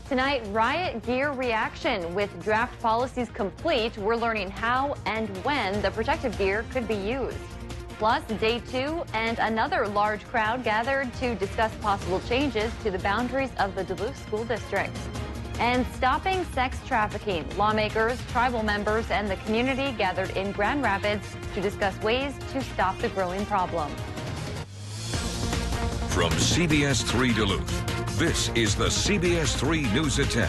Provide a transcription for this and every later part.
Tonight, riot gear reaction. With draft policies complete, we're learning how and when the protective gear could be used. Plus, day 2 and another large crowd gathered to discuss possible changes to the boundaries of the Duluth School District. And stopping sex trafficking. Lawmakers, tribal members, and the community gathered in Grand Rapids to discuss ways to stop the growing problem. From CBS3 Duluth, this is the CBS3 News at 10.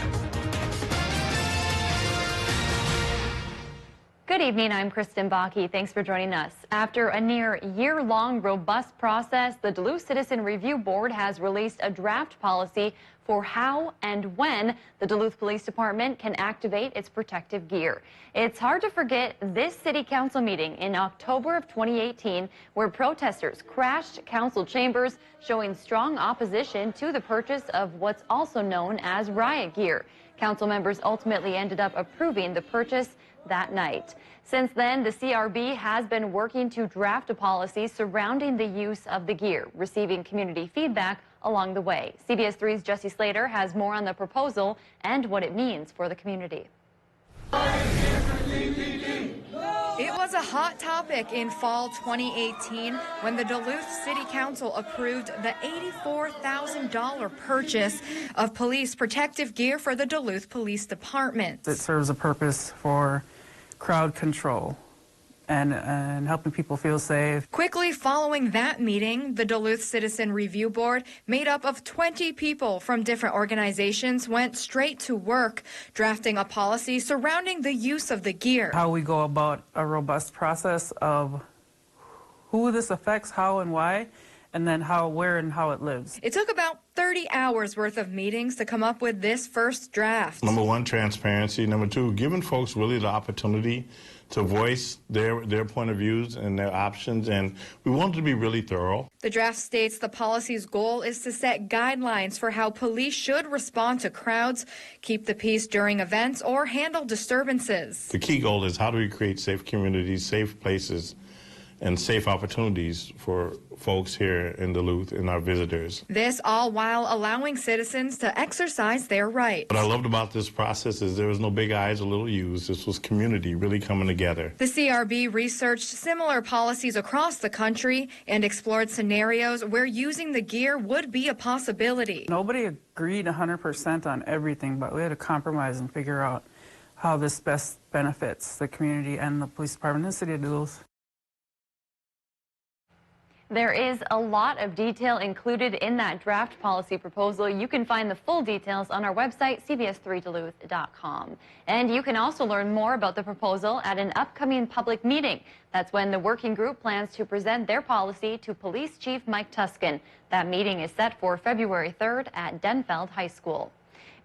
Good evening, I'm Kristen Bakke. Thanks for joining us. After a near year-long robust process, the Duluth Citizen Review Board has released a draft policy for how and when the Duluth Police Department can activate its protective gear. It's hard to forget this city council meeting in October of 2018 where protesters crashed council chambers, showing strong opposition to the purchase of what's also known as riot gear. Council members ultimately ended up approving the purchase that night. Since then, the CRB has been working to draft a policy surrounding the use of the gear, receiving community feedback along the way. CBS 3's Jesse Slater has more on the proposal and what it means for the community. It was a hot topic in fall 2018 when the Duluth City Council approved the $84,000 purchase of police protective gear for the Duluth Police Department. It serves a purpose for crowd control and helping people feel safe. Quickly following that meeting, the Duluth Citizen Review Board, made up of 20 people from different organizations, went straight to work drafting a policy surrounding the use of the gear. How we go about a robust process of who this affects, how and why, and then how, where, and how it lives. It took about 30 hours worth of meetings to come up with this first draft. Number one, transparency. Number two, giving folks really the opportunity to voice their point of views and their options, and we wanted to be really thorough. The draft states the policy's goal is to set guidelines for how police should respond to crowds, keep the peace during events, or handle disturbances. The key goal is how do we create safe communities, safe places, and safe opportunities for folks here in Duluth and our visitors. This all while allowing citizens to exercise their rights. What I loved about this process is there was no big I's or little U's. This was community really coming together. The CRB researched similar policies across the country and explored scenarios where using the gear would be a possibility. Nobody agreed 100% on everything, but we had to compromise and figure out how this best benefits the community and the police department in the city of Duluth. There is a lot of detail included in that draft policy proposal. You can find the full details on our website, cbs3duluth.com. And you can also learn more about the proposal at an upcoming public meeting. That's when the working group plans to present their policy to Police Chief Mike Tuskin. That meeting is set for February 3rd at Denfeld High School.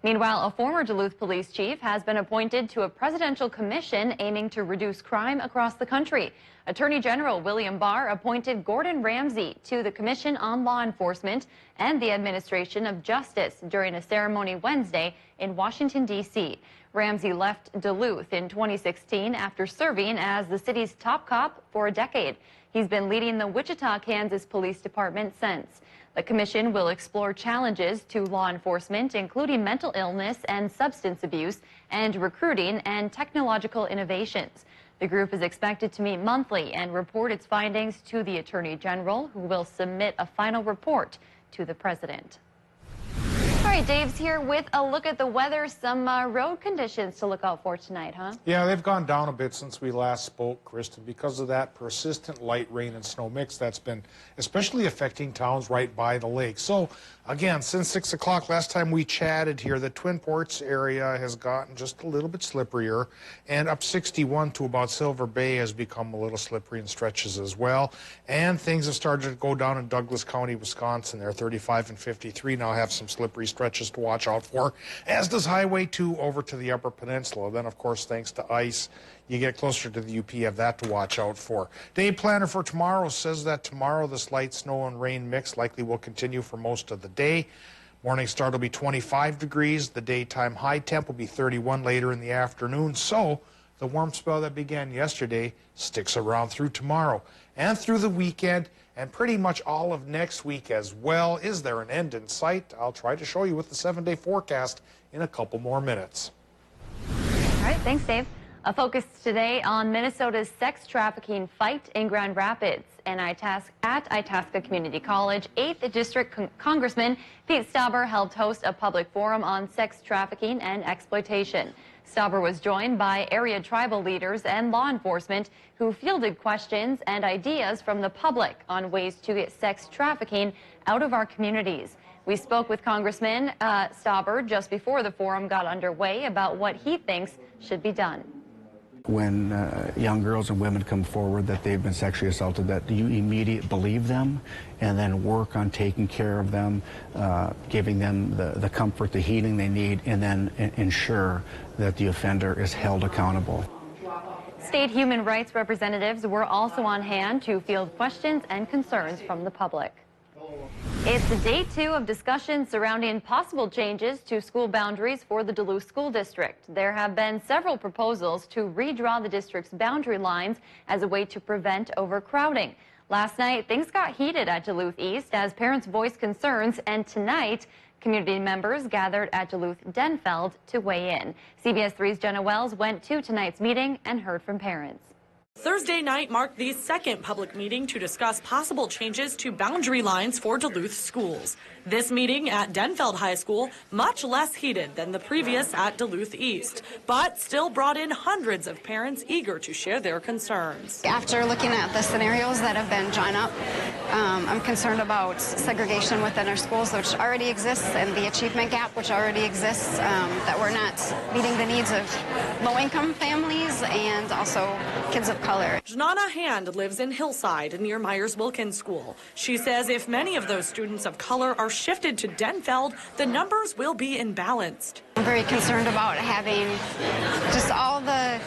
Meanwhile, a former Duluth police chief has been appointed to a presidential commission aiming to reduce crime across the country. Attorney General William Barr appointed Gordon Ramsay to the Commission on Law Enforcement and the Administration of Justice during a ceremony Wednesday in Washington, D.C. Ramsay left Duluth in 2016 after serving as the city's top cop for a decade. He's been leading the Wichita, Kansas Police Department since. The commission will explore challenges to law enforcement, including mental illness and substance abuse, and recruiting and technological innovations. The group is expected to meet monthly and report its findings to the Attorney General, who will submit a final report to the President. All right, Dave's here with a look at the weather. Some road conditions to look out for tonight, huh? Yeah, they've gone down a bit since we last spoke, Kristen, because of that persistent light rain and snow mix that's been especially affecting towns right by the lake. So, again, since 6 o'clock last time we chatted here, the Twin Ports area has gotten just a little bit slipperier, and up 61 to about Silver Bay has become a little slippery in stretches as well. And things have started to go down in Douglas County, Wisconsin. There, 35 and 53 now have some slippery stretches to watch out for, as does Highway 2 over to the Upper Peninsula. Then, of course, thanks to ice, you get closer to the UP, have that to watch out for. Day planner for tomorrow says that tomorrow this light snow and rain mix likely will continue for most of the day. Morning start will be 25 degrees. The daytime high temp will be 31 later in the afternoon. So the warm spell that began yesterday sticks around through tomorrow and through the weekend. and pretty much all of next week as well. Is there an end in sight? I'll try to show you with the 7-day forecast in a couple more minutes. All right, thanks, Dave. A focus today on Minnesota's sex trafficking fight in Grand Rapids. And at Itasca Community College, 8th District Congressman Pete Stauber helped host a public forum on sex trafficking and exploitation. Stauber was joined by area tribal leaders and law enforcement who fielded questions and ideas from the public on ways to get sex trafficking out of our communities. We spoke with Congressman Stauber just before the forum got underway about what he thinks should be done. When young girls and women come forward that they've been sexually assaulted, that you immediately believe them and then work on taking care of them, giving them the comfort, the healing they need, and then ensure that the offender is held accountable. State human rights representatives were also on hand to field questions and concerns from the public. It's day 2 of discussions surrounding possible changes to school boundaries for the Duluth School District. There have been several proposals to redraw the district's boundary lines as a way to prevent overcrowding. Last night, things got heated at Duluth East as parents voiced concerns, and tonight, community members gathered at Duluth Denfeld to weigh in. CBS 3's Jenna Wells went to tonight's meeting and heard from parents. Thursday night marked the second public meeting to discuss possible changes to boundary lines for Duluth schools. This meeting at Denfeld High School much less heated than the previous at Duluth East, but still brought in hundreds of parents eager to share their concerns. After looking at the scenarios that have been drawn up, I'm concerned about segregation within our schools, which already exists, and the achievement gap, which already exists, that we're not meeting the needs of low-income families and also kids of color. Janana Hand lives in Hillside near Myers-Wilkins School. She says if many of those students of color are shifted to Denfeld, the numbers will be imbalanced. I'm very concerned about having just all the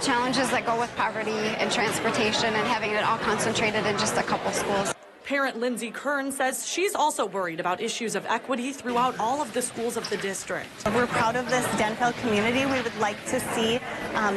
challenges that go with poverty and transportation and having it all concentrated in just a couple schools. Parent Lindsay Kern says she's also worried about issues of equity throughout all of the schools of the district. We're proud of this Denfeld community. We would like to see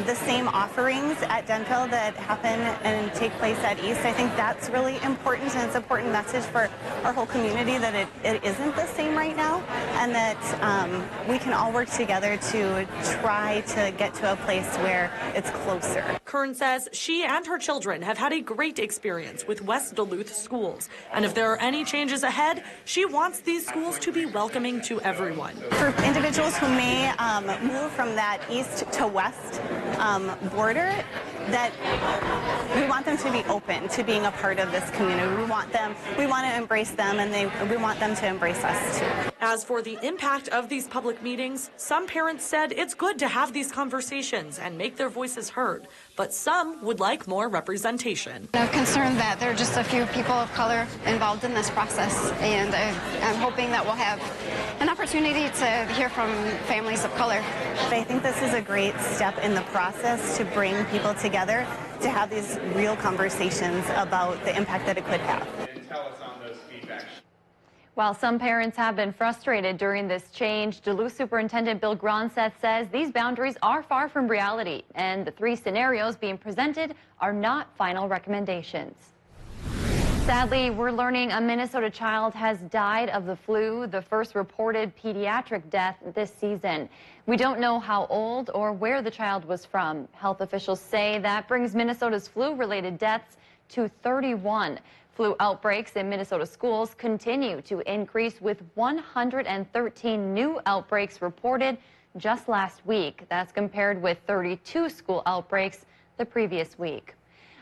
the same offerings at Denfeld that happen and take place at East. I think that's really important, and it's an important message for our whole community that it isn't the same right now, and that we can all work together to try to get to a place where it's closer. Kern says she and her children have had a great experience with West Duluth schools. And if there are any changes ahead, she wants these schools to be welcoming to everyone. For individuals who may move from that east to west border, that we want them to be open to being a part of this community. We want to embrace them, and we want them to embrace us too. As for the impact of these public meetings, some parents said it's good to have these conversations and make their voices heard, but some would like more representation. I'm concerned that there are just a few people of color involved in this process, and I'm hoping that we'll have an opportunity to hear from families of color. I think this is a great step in the process to bring people together to have these real conversations about the impact that it could have. While some parents have been frustrated during this change, Duluth Superintendent Bill Gronseth says these boundaries are far from reality, and the 3 scenarios being presented are not final recommendations. Sadly, we're learning a Minnesota child has died of the flu, the first reported pediatric death this season. We don't know how old or where the child was from. Health officials say that brings Minnesota's flu-related deaths to 31. Flu outbreaks in Minnesota schools continue to increase, with 113 new outbreaks reported just last week. That's compared with 32 school outbreaks the previous week.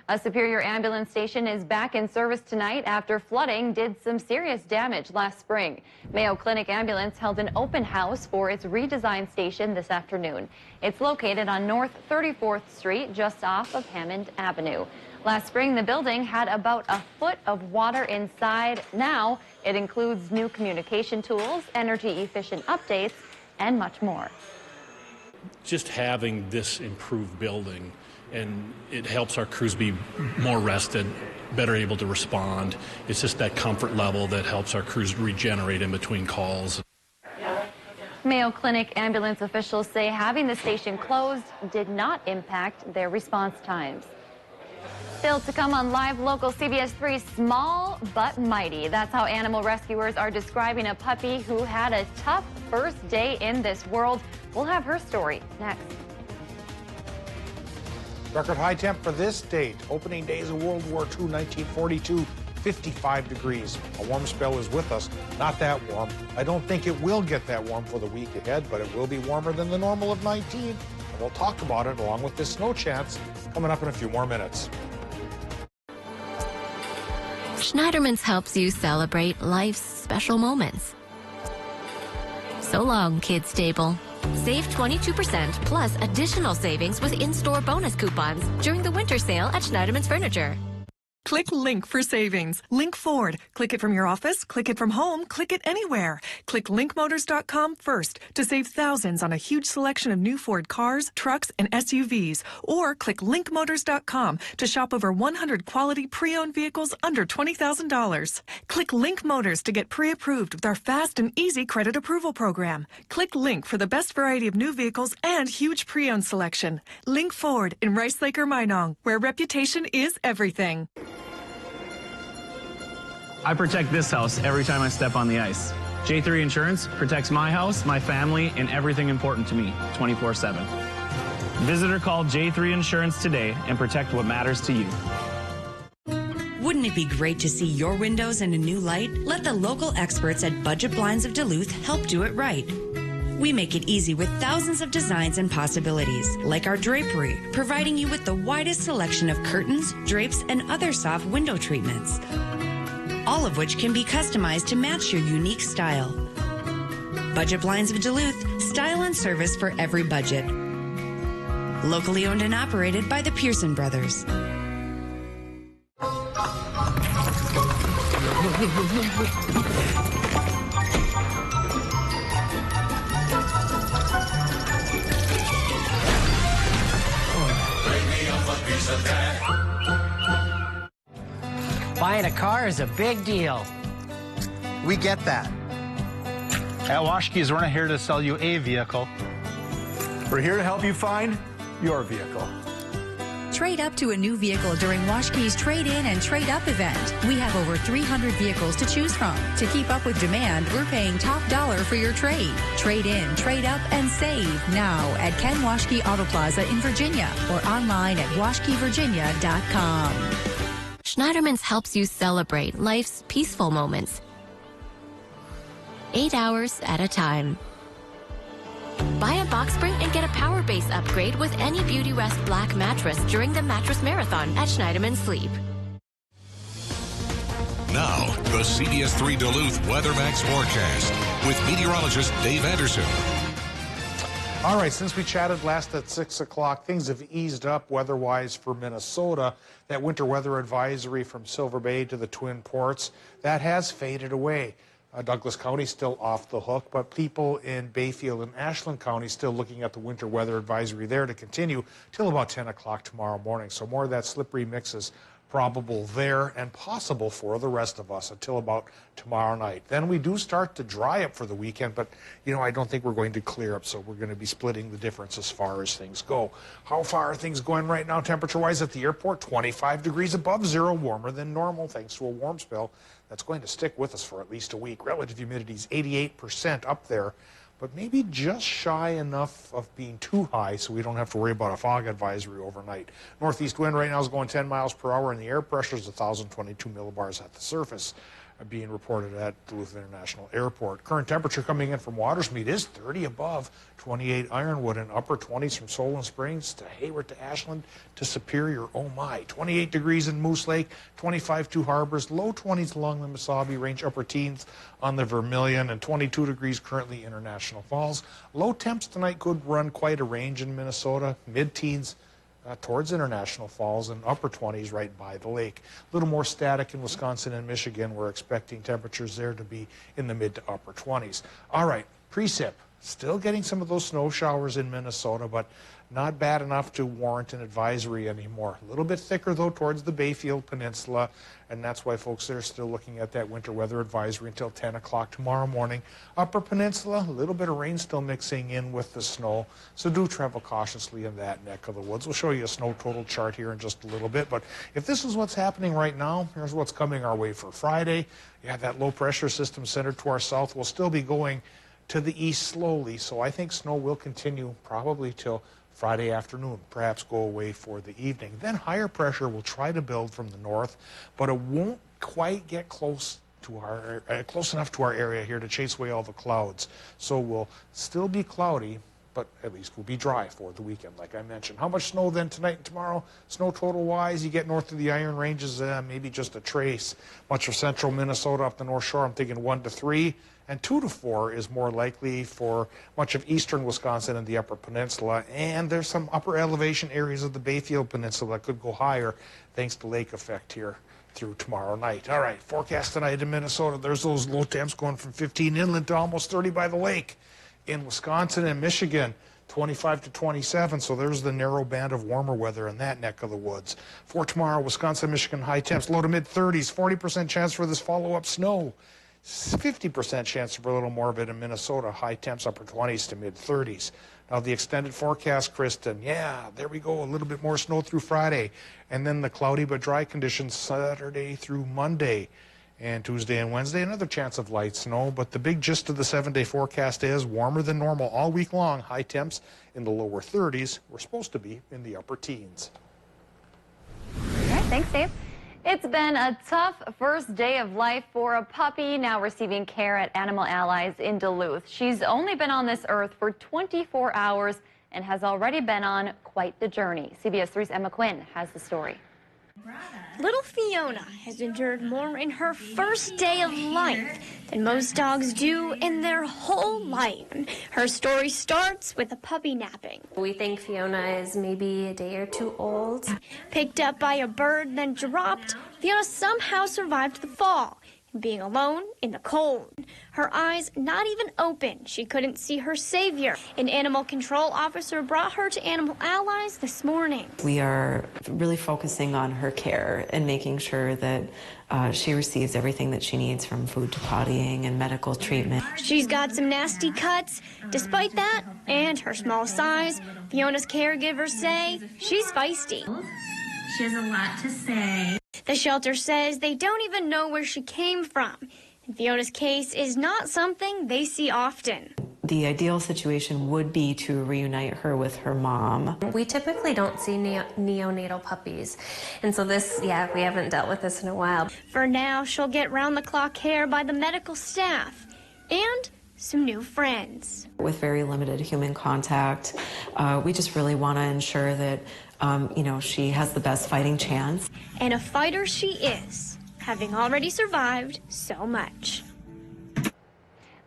A Superior ambulance station is back in service tonight after flooding did some serious damage last spring. Mayo Clinic Ambulance held an open house for its redesigned station this afternoon. It's located on North 34th Street, just off of Hammond Avenue. Last spring, the building had about a foot of water inside. Now it includes new communication tools, energy-efficient updates, and much more. Just having this improved building, and it helps our crews be more rested, better able to respond. It's just that comfort level that helps our crews regenerate in between calls. Mayo Clinic ambulance officials say having the station closed did not impact their response times. Still to come on live local CBS3, small but mighty. That's how animal rescuers are describing a puppy who had a tough first day in this world. We'll have her story next. Record high temp for this date. Opening days of World War II, 1942, 55 degrees. A warm spell is with us. Not that warm. I don't think it will get that warm for the week ahead, but it will be warmer than the normal of 19. And we'll talk about it along with this snow chance coming up in a few more minutes. Schneiderman's helps you celebrate life's special moments. So long, Kids Table. Save 22% plus additional savings with in-store bonus coupons during the winter sale at Schneiderman's Furniture. Click Link for savings. Link Ford. Click it from your office, click it from home, click it anywhere. Click linkmotors.com first to save thousands on a huge selection of new Ford cars, trucks, and SUVs. Or click linkmotors.com to shop over 100 quality pre-owned vehicles under $20,000. Click Link Motors to get pre-approved with our fast and easy credit approval program. Click Link for the best variety of new vehicles and huge pre-owned selection. Link Ford in Rice Lake or Minong, where reputation is everything. I protect this house every time I step on the ice. J3 Insurance protects my house, my family, and everything important to me 24/7. Visit or call J3 Insurance today and protect what matters to you. Wouldn't it be great to see your windows in a new light? Let the local experts at Budget Blinds of Duluth help do it right. We make it easy with thousands of designs and possibilities, like our drapery, providing you with the widest selection of curtains, drapes, and other soft window treatments, all of which can be customized to match your unique style. Budget Blinds of Duluth, style and service for every budget. Locally owned and operated by the Pearson Brothers. Buying a car is a big deal. We get that. At Washke's, we're not here to sell you a vehicle. We're here to help you find your vehicle. Trade up to a new vehicle during Washke's Trade-In and Trade-Up event. We have over 300 vehicles to choose from. To keep up with demand, we're paying top dollar for your trade. Trade in, trade up, and save now at Ken Washke Auto Plaza in Virginia or online at washkevirginia.com. Schneiderman's helps you celebrate life's peaceful moments. 8 hours at a time. Buy a box spring and get a power base upgrade with any Beauty Rest Black mattress during the Mattress Marathon at Schneiderman Sleep. Now, the CBS3 Duluth WeatherMax forecast with meteorologist Dave Anderson. All right, since we chatted last at 6 o'clock, things have eased up weather-wise for Minnesota. That winter weather advisory from Silver Bay to the Twin Ports, that has faded away. Douglas County still off the hook, but people in Bayfield and Ashland County still looking at the winter weather advisory there to continue till about 10 o'clock tomorrow morning. So more of that slippery mix is probable there and possible for the rest of us until about tomorrow night. Then we do start to dry up for the weekend, but, you know, I don't think we're going to clear up, so we're going to be splitting the difference as far as things go. How far are things going right now temperature-wise at the airport? 25 degrees above zero, warmer than normal thanks to a warm spell that's going to stick with us for at least a week. Relative humidity is 88% up there, but maybe just shy enough of being too high so we don't have to worry about a fog advisory overnight. Northeast wind right now is going 10 miles per hour, and the air pressure is 1,022 millibars at the surface, being reported at Duluth International Airport. Current temperature coming in from Watersmead is 30 above, 28 Ironwood, and upper 20s from Solon Springs to Hayward to Ashland to Superior. Oh my, 28 degrees in Moose Lake, 25 Two Harbors, low 20s along the Mesabi Range, upper teens on the Vermilion, and 22 degrees currently International Falls. Low temps tonight could run quite a range in Minnesota, mid-teens towards International Falls, and upper 20s right by the lake. A little more static in Wisconsin and Michigan. We're expecting temperatures there to be in the mid to upper 20s. All right, precip. Still getting some of those snow showers in Minnesota, but not bad enough to warrant an advisory anymore. A little bit thicker, though, towards the Bayfield Peninsula, and that's why folks are still looking at that winter weather advisory until 10 o'clock tomorrow morning. Upper Peninsula, a little bit of rain still mixing in with the snow, so do travel cautiously in that neck of the woods. We'll show you a snow total chart here in just a little bit, but if this is what's happening right now, here's what's coming our way for Friday. You have that low pressure system centered to our south. We'll still be going to the east slowly, so I think snow will continue probably till Friday afternoon, perhaps go away for the evening. Then higher pressure will try to build from the north, but it won't quite get close enough to our area here to chase away all the clouds. So we'll still be cloudy, but at least we'll be dry for the weekend, like I mentioned. How much snow then tonight and tomorrow? Snow total-wise, you get north of the Iron Ranges, maybe just a trace. Much of central Minnesota up the North Shore, I'm thinking 1 to 3. And 2 to 4 is more likely for much of eastern Wisconsin and the Upper Peninsula. And there's some upper elevation areas of the Bayfield Peninsula that could go higher thanks to lake effect here through tomorrow night. All right, forecast tonight in Minnesota. There's those low temps going from 15 inland to almost 30 by the lake. In Wisconsin and Michigan, 25 to 27, so there's the narrow band of warmer weather in that neck of the woods. For tomorrow, Wisconsin, Michigan, high temps, low to mid-30s, 40% chance for this follow-up snow. 50% chance for a little more of it in Minnesota, high temps upper 20s to mid-30s. Now the extended forecast, Kristen, yeah, there we go, a little bit more snow through Friday, and then the cloudy but dry conditions Saturday through Monday. And Tuesday and Wednesday, another chance of light snow, but the big gist of the 7-day forecast is warmer than normal all week long, high temps in the lower 30s. We're supposed to be in the upper teens. All right, thanks, Dave. It's been a tough first day of life for a puppy now receiving care at Animal Allies in Duluth. She's only been on this earth for 24 hours and has already been on quite the journey. CBS 3's Emma Quinn has the story. Little Fiona has endured more in her first day of life than most dogs do in their whole life. Her story starts with a puppy napping. We think Fiona is maybe a day or two old. Picked up by a bird, then dropped, Fiona somehow survived the fall. Being alone in the cold. Her eyes not even open. She couldn't see her savior. An animal control officer brought her to Animal Allies this morning. We are really focusing on her care and making sure that she receives everything that she needs, from food to pottying and medical treatment. She's got some nasty cuts. Despite that and her small size, Fiona's caregivers say she's feisty. She has a lot to say. The shelter says they don't even know where she came from. And Fiona's case is not something they see often. The ideal situation would be to reunite her with her mom. We typically don't see neonatal puppies. And so this, we haven't dealt with this in a while. For now, she'll get round-the-clock care by the medical staff and some new friends. With very limited human contact, we just really want to ensure that she has the best fighting chance. And a fighter she is, having already survived so much.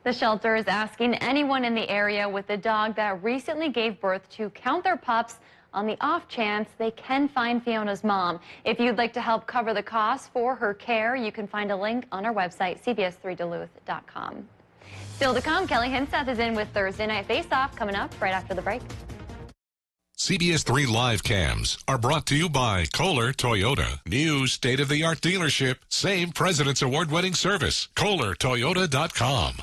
The shelter is asking anyone in the area with a dog that recently gave birth to count their pups on the off chance they can find Fiona's mom. If you'd like to help cover the costs for her care, you can find a link on our website, CBS3Duluth.com. Still to come, Kelly Hinseth is in with Thursday Night Face-Off coming up right after the break. CBS 3 live cams are brought to you by Kohler Toyota. New state-of-the-art dealership. Same President's Award-winning service. KohlerToyota.com.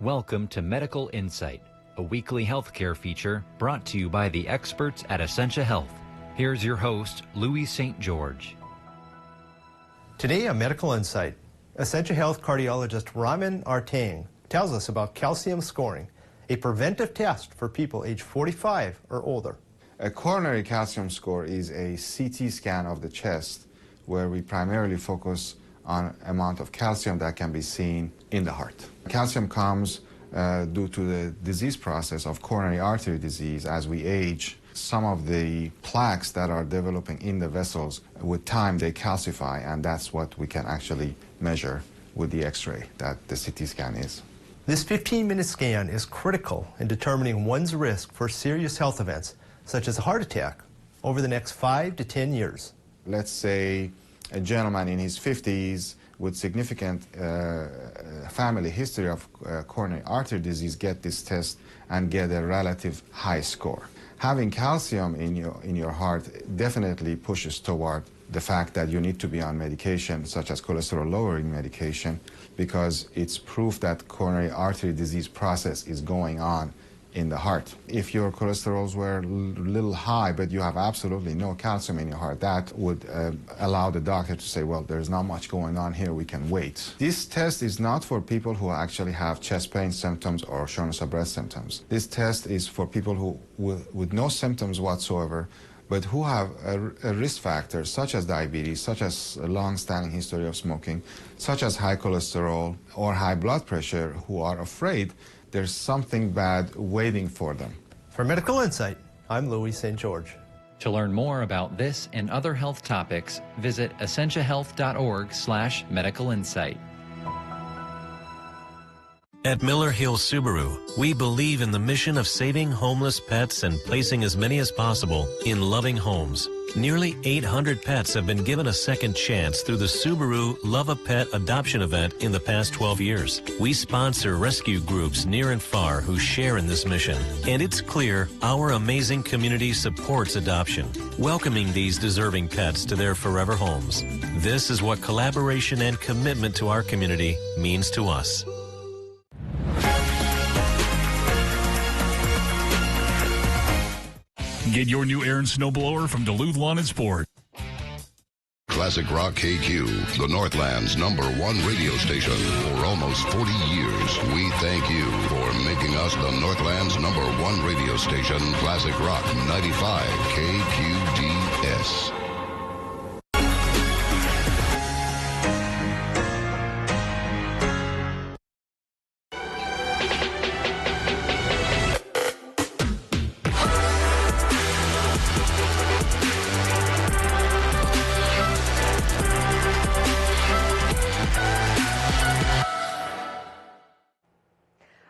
Welcome to Medical Insight, a weekly healthcare feature brought to you by the experts at Essentia Health. Here's your host, Louis St. George. Today on Medical Insight, Essentia Health cardiologist Ramin Artang tells us about calcium scoring, a preventive test for people age 45 or older. A coronary calcium score is a CT scan of the chest where we primarily focus on amount of calcium that can be seen in the heart. Calcium comes due to the disease process of coronary artery disease. As we age, some of the plaques that are developing in the vessels, with time they calcify, and that's what we can actually measure with the X-ray that the CT scan is. This 15-minute scan is critical in determining one's risk for serious health events, such as a heart attack, over the next 5 to 10 years. Let's say a gentleman in his 50s with significant family history of coronary artery disease get this test and get a relative high score. Having calcium in your heart definitely pushes toward the fact that you need to be on medication, such as cholesterol-lowering medication, because it's proof that coronary artery disease process is going on in the heart. If your cholesterols were a little high, but you have absolutely no calcium in your heart, that would allow the doctor to say, well, there's not much going on here, we can wait. This test is not for people who actually have chest pain symptoms or shortness of breath symptoms. This test is for people who with no symptoms whatsoever, but who have a risk factor such as diabetes, such as a long-standing history of smoking, such as high cholesterol or high blood pressure, who are afraid there's something bad waiting for them. For Medical Insight, I'm Louis St. George. To learn more about this and other health topics, visit essentiahealth.org/medical insight. At Miller Hill Subaru, we believe in the mission of saving homeless pets and placing as many as possible in loving homes. Nearly 800 pets have been given a second chance through the Subaru Love a Pet adoption event in the past 12 years. We sponsor rescue groups near and far who share in this mission. And it's clear our amazing community supports adoption, welcoming these deserving pets to their forever homes. This is what collaboration and commitment to our community means to us. Get your new air and snow blower from Duluth Lawn and Sport. Classic Rock KQ, the Northland's #1 radio station for almost 40 years. We thank you for making us the Northland's #1 radio station. Classic Rock 95 KQDS.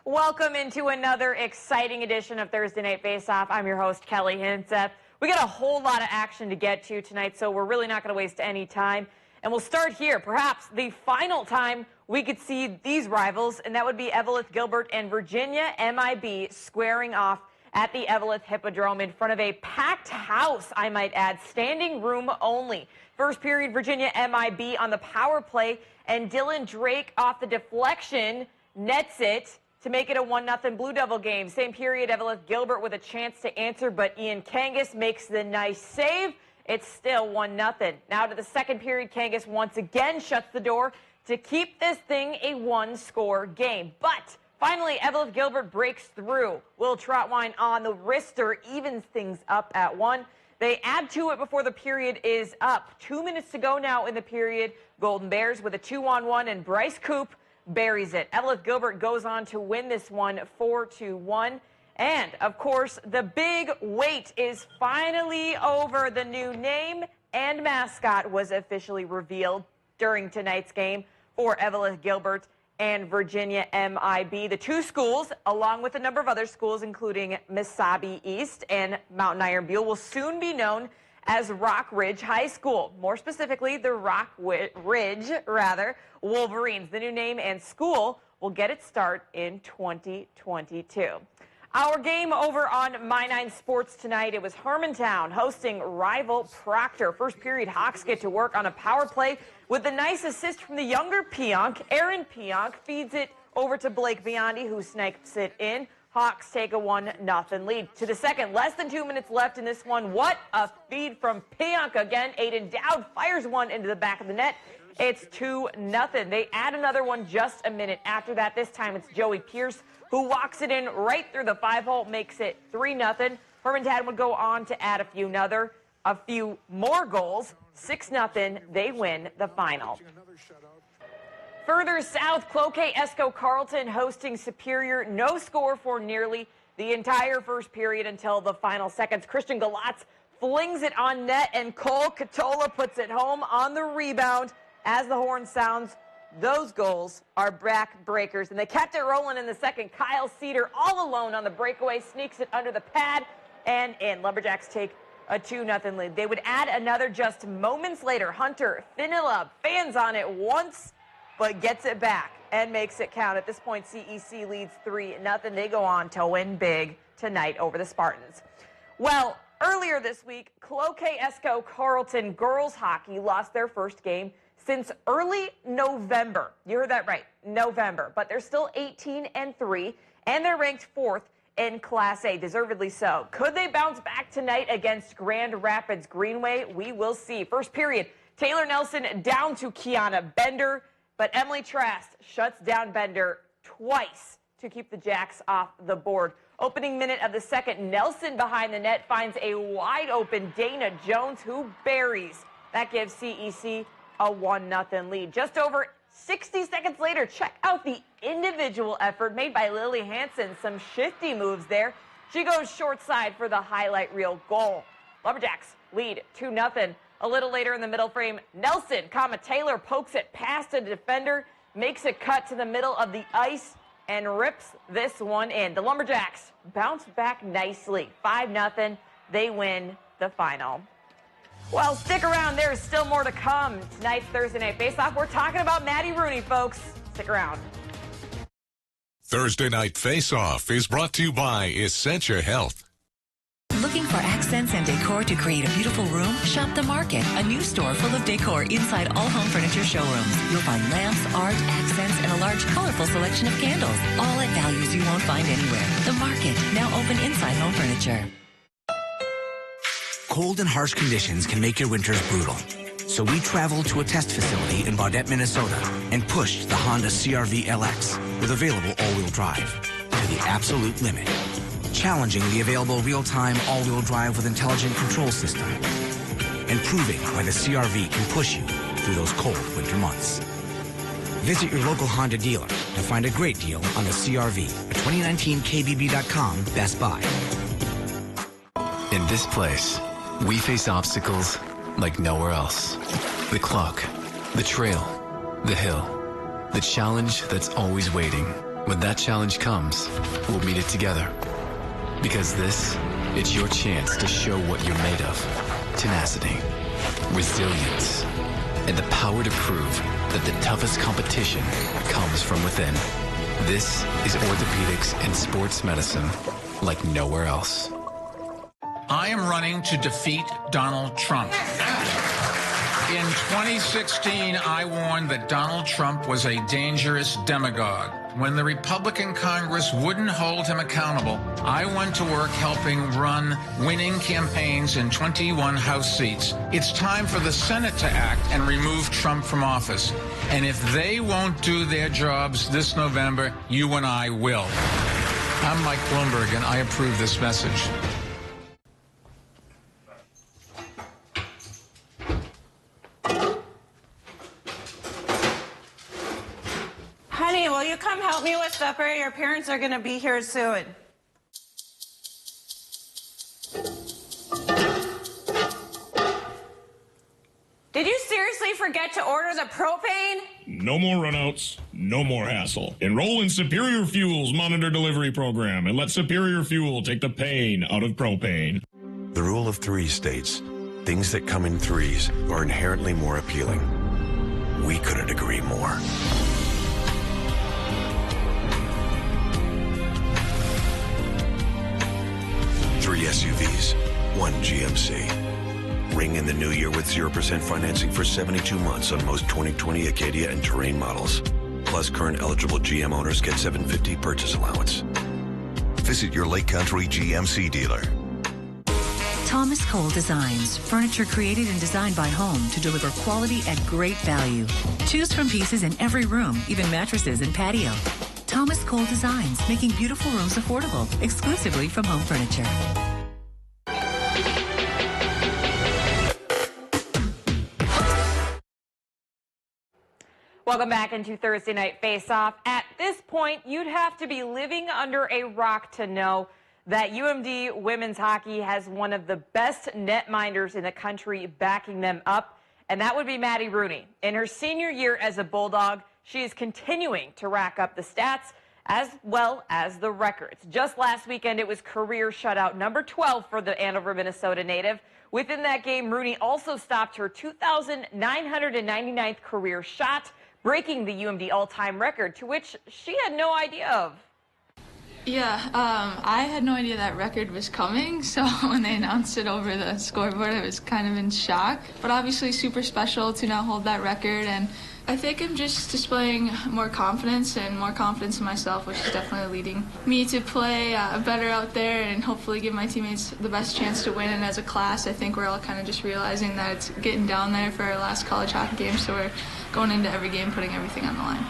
Welcome into another exciting edition of Thursday Night Face-Off. I'm your host, Kelly Hinseth. We got a whole lot of action to get to tonight, so we're really not going to waste any time. And we'll start here, perhaps the final time we could see these rivals, and that would be Evelyn Gilbert and Virginia MIB squaring off at the Evelyn Hippodrome in front of a packed house, I might add, standing room only. First period, Virginia MIB on the power play, and Dylan Drake off the deflection nets it to make it a 1-0 Blue Devil game. Same period, Evelyn Gilbert with a chance to answer, but Ian Kangas makes the nice save. It's still 1-0. Now to the second period, Kangas once again shuts the door to keep this thing a one-score game. But finally, Evelyn Gilbert breaks through. Will Trotwine on the wrister evens things up at 1. They add to it before the period is up. 2 minutes to go now in the period. Golden Bears with a 2-on-1, and Bryce Coop buries it. Evelyn Gilbert goes on to win this one 4-1. And, of course, the big wait is finally over. The new name and mascot was officially revealed during tonight's game for Evelyn Gilbert and Virginia MIB. The two schools, along with a number of other schools, including Mesabi East and Mountain Iron Buell, will soon be known as Rock Ridge High School. More specifically, the Rock Ridge Wolverines. The new name and school will get its start in 2022. Our game over on My 9 Sports tonight, it was Hermantown hosting rival Proctor. First period, Hawks get to work on a power play with a nice assist from the younger Pionk. Aaron Pionk feeds it over to Blake Biondi, who snipes it in. Hawks take a 1-0 lead. To the second, less than 2 minutes left in this one. What a feed from Pionk again. Aiden Dowd fires one into the back of the net. It's 2-0. They add another one just a minute after that. This time it's Joey Pierce who walks it in right through the 5-hole, makes it 3-0. Hermantown would go on to add a few more goals. 6-0. They win the final. Further south, Cloquet Esco Carlton hosting Superior. No score for nearly the entire first period until the final seconds. Christian Galatz flings it on net, and Cole Catola puts it home on the rebound. As the horn sounds, those goals are back-breakers, and they kept it rolling in the second. Kyle Cedar all alone on the breakaway, sneaks it under the pad and in. Lumberjacks take a 2-0 lead. They would add another just moments later. Hunter Finilla fans on it once but gets it back and makes it count. At this point, CEC leads 3-0. They go on to win big tonight over the Spartans. Well, earlier this week, Cloquet Esco Carleton girls hockey lost their first game since early November. You heard that right, November. But they're still 18-3, and they're ranked 4th in Class A, deservedly so. Could they bounce back tonight against Grand Rapids Greenway? We will see. First period, Taylor Nelson down to Kiana Bender, but Emily Trask shuts down Bender twice to keep the Jacks off the board. Opening minute of the second, Nelson behind the net finds a wide open Dana Jones who buries. That gives CEC a 1-0 lead. Just over 60 seconds later, check out the individual effort made by Lily Hansen. Some shifty moves there. She goes short side for the highlight reel goal. Lumberjacks lead 2-0. A little later in the middle frame, Nelson, Taylor pokes it past a defender, makes a cut to the middle of the ice, and rips this one in. The Lumberjacks bounce back nicely. 5-0. They win the final. Well, stick around. There is still more to come. Tonight's Thursday Night Face-Off, we're talking about Maddie Rooney, folks. Stick around. Thursday Night Face-Off is brought to you by Essentia Health. Looking for accents and decor to create a beautiful room? Shop The Market, a new store full of decor inside all home furniture showrooms. You'll find lamps, art, accents, and a large, colorful selection of candles, all at values you won't find anywhere. The Market, now open inside home furniture. Cold and harsh conditions can make your winters brutal. So we traveled to a test facility in Baudette, Minnesota, and pushed the Honda CR-V LX with available all-wheel drive to the absolute limit, challenging the available real-time all-wheel drive with intelligent control system, and proving why the CR-V can push you through those cold winter months. Visit your local Honda dealer to find a great deal on the CR-V at 2019 KBB.com Best Buy. In this place, we face obstacles like nowhere else. The clock, the trail, the hill, the challenge that's always waiting. When that challenge comes, we'll meet it together. Because this, it's your chance to show what you're made of. Tenacity, resilience, and the power to prove that the toughest competition comes from within. This is orthopedics and sports medicine like nowhere else. I am running to defeat Donald Trump. In 2016, I warned that Donald Trump was a dangerous demagogue. When the Republican Congress wouldn't hold him accountable, I went to work helping run winning campaigns in 21 House seats. It's time for the Senate to act and remove Trump from office. And if they won't do their jobs this November, you and I will. I'm Mike Bloomberg, and I approve this message. Honey, will you come help me with supper? Your parents are going to be here soon. Did you seriously forget to order the propane? No more runouts, no more hassle. Enroll in Superior Fuel's Monitor Delivery Program and let Superior Fuel take the pain out of propane. The rule of threes states, things that come in threes are inherently more appealing. We couldn't agree more. Three SUVs, one GMC. Ring in the new year with 0% financing for 72 months on most 2020 Acadia and Terrain models. Plus, current eligible GM owners get $750 purchase allowance. Visit your Lake Country GMC dealer. Thomas Cole Designs, furniture created and designed by home to deliver quality at great value. Choose from pieces in every room, even mattresses and patio. Thomas Cole Designs, making beautiful rooms affordable, exclusively from Home Furniture. Welcome back into Thursday Night Face-Off. At this point, you'd have to be living under a rock to know that UMD women's hockey has one of the best netminders in the country backing them up, and that would be Maddie Rooney. In her senior year as a Bulldog, she is continuing to rack up the stats as well as the records. Just last weekend, it was career shutout number 12 for the Andover, Minnesota native. Within that game, Rooney also stopped her 2,999th career shot, breaking the UMD all-time record, to which she had no idea of. Yeah, I had no idea that record was coming, so when they announced it over the scoreboard, I was kind of in shock. But obviously super special to now hold that record, and I think I'm just displaying more confidence in myself, which is definitely leading me to play better out there and hopefully give my teammates the best chance to win. And as a class, I think we're all kind of just realizing that it's getting down there for our last college hockey game, so we're going into every game putting everything on the line.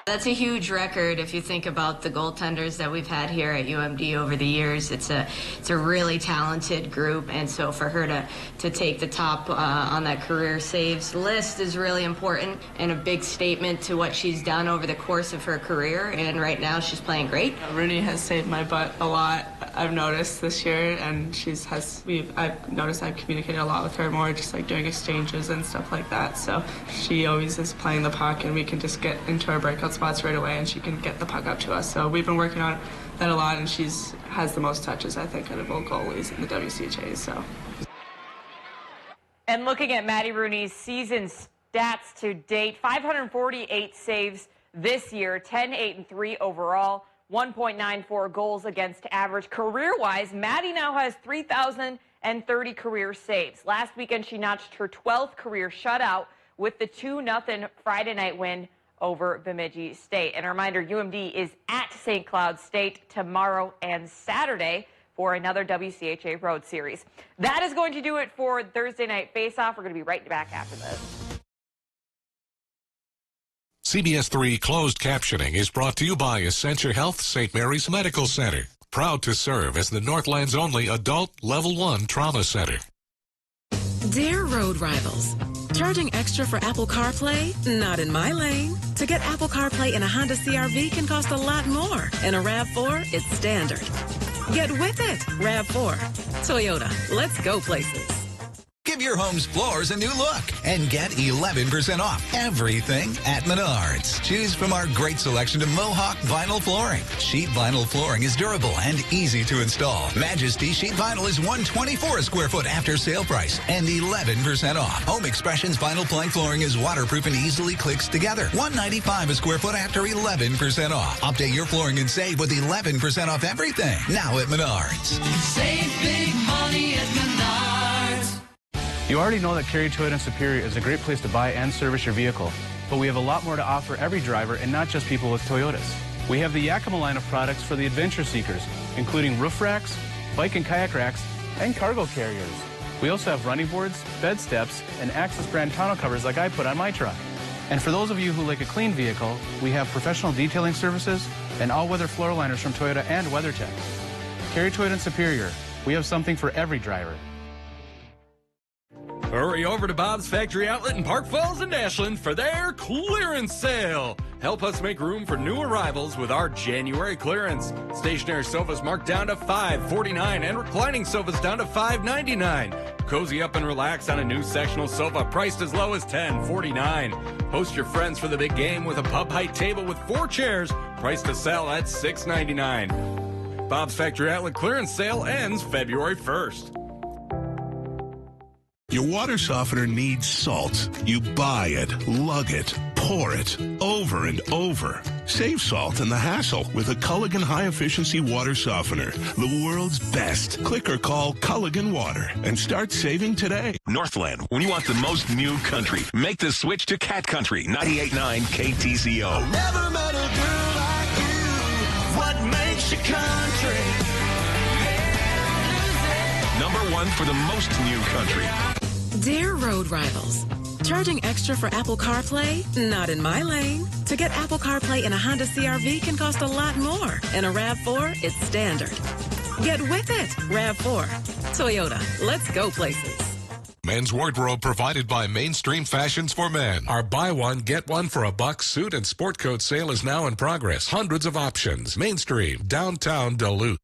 That's a huge record if you think about the goaltenders that we've had here at UMD over the years. It's a really talented group, and so for her to take the top on that career saves list is really important and a big statement to what she's done over the course of her career, and right now she's playing great. Rooney has saved my butt a lot, I've noticed this year, and I've noticed I've communicated a lot with her more, just like doing exchanges and stuff like that, so she always is playing the puck and we can just get into our breakout spots right away and she can get the puck up to us. So we've been working on that a lot, and has the most touches, I think, out of all goalies in the WCHA. So. And looking at Maddie Rooney's season stats to date, 548 saves this year, 10-8-3 overall, 1.94 goals against average. Career-wise, Maddie now has 3,030 career saves. Last weekend, she notched her 12th career shutout with the 2-0 Friday night win over Bemidji State. And a reminder, UMD is at St. Cloud State tomorrow and Saturday for another WCHA Road Series. That is going to do it for Thursday Night Face-Off. We're going to be right back after this. CBS3 closed captioning is brought to you by Essentia Health St. Mary's Medical Center. Proud to serve as the Northland's only adult Level 1 trauma center. Dear road rivals, charging extra for Apple CarPlay? Not in my lane. To get Apple CarPlay in a Honda CR-V can cost a lot more. In a RAV4, it's standard. Get with it, RAV4. Toyota, let's go places. Give your home's floors a new look and get 11% off everything at Menards. Choose from our great selection of Mohawk vinyl flooring. Sheet vinyl flooring is durable and easy to install. Majesty sheet vinyl is $124 a square foot after sale price and 11% off. Home Expressions vinyl plank flooring is waterproof and easily clicks together. $195 a square foot after 11% off. Update your flooring and save with 11% off everything. Now at Menards. Save big money at Menards. You already know that Cary Toyota Superior is a great place to buy and service your vehicle, but we have a lot more to offer every driver and not just people with Toyotas. We have the Yakima line of products for the adventure seekers, including roof racks, bike and kayak racks, and cargo carriers. We also have running boards, bed steps, and Access brand tonneau covers like I put on my truck. And for those of you who like a clean vehicle, we have professional detailing services and all-weather floor liners from Toyota and WeatherTech. Cary Toyota Superior, we have something for every driver. Hurry over to Bob's Factory Outlet in Park Falls and Ashland for their clearance sale. Help us make room for new arrivals with our January clearance. Stationary sofas marked down to $5.49 and reclining sofas down to $5.99. Cozy up and relax on a new sectional sofa priced as low as $10.49. Host your friends for the big game with a pub height table with 4 chairs priced to sell at $6.99. Bob's Factory Outlet clearance sale ends February 1st. Your water softener needs salt. You buy it, lug it, pour it, over and over. Save salt and the hassle with a Culligan high-efficiency water softener, the world's best. Click or call Culligan Water and start saving today. Northland, when you want the most new country, make the switch to Cat Country 98.9 KTCO. Never met a girl like you. What makes you country? #1 for the most new country. Dear road rivals, charging extra for Apple CarPlay? Not in my lane. To get Apple CarPlay in a Honda CR-V can cost a lot more. In a RAV4, it's standard. Get with it, RAV4. Toyota, let's go places. Men's wardrobe provided by Mainstream Fashions for Men. Our buy one, get one for a buck suit and sport coat sale is now in progress. Hundreds of options. Mainstream, downtown Duluth.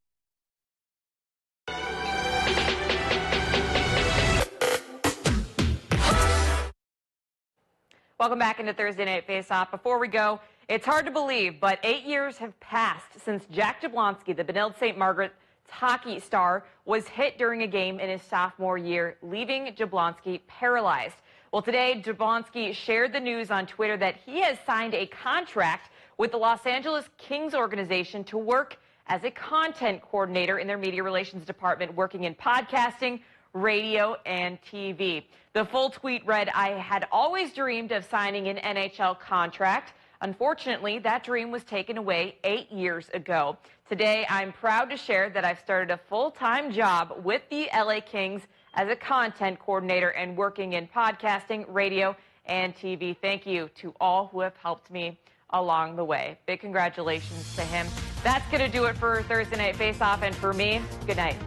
Welcome back into Thursday Night Face-Off. Before we go, it's hard to believe, but 8 years have passed since Jack Jablonski, the Benilde St. Margaret's hockey star, was hit during a game in his sophomore year, leaving Jablonski paralyzed. Well, today, Jablonski shared the news on Twitter that he has signed a contract with the Los Angeles Kings organization to work as a content coordinator in their media relations department, working in podcasting, radio, and TV. The full tweet read, "I had always dreamed of signing an NHL contract. Unfortunately, that dream was taken away 8 years ago. Today, I'm proud to share that I've started a full-time job with the LA Kings as a content coordinator and working in podcasting, radio, and TV. Thank you to all who have helped me along the way." Big congratulations to him. That's going to do it for Thursday Night Face-Off, and for me, good night.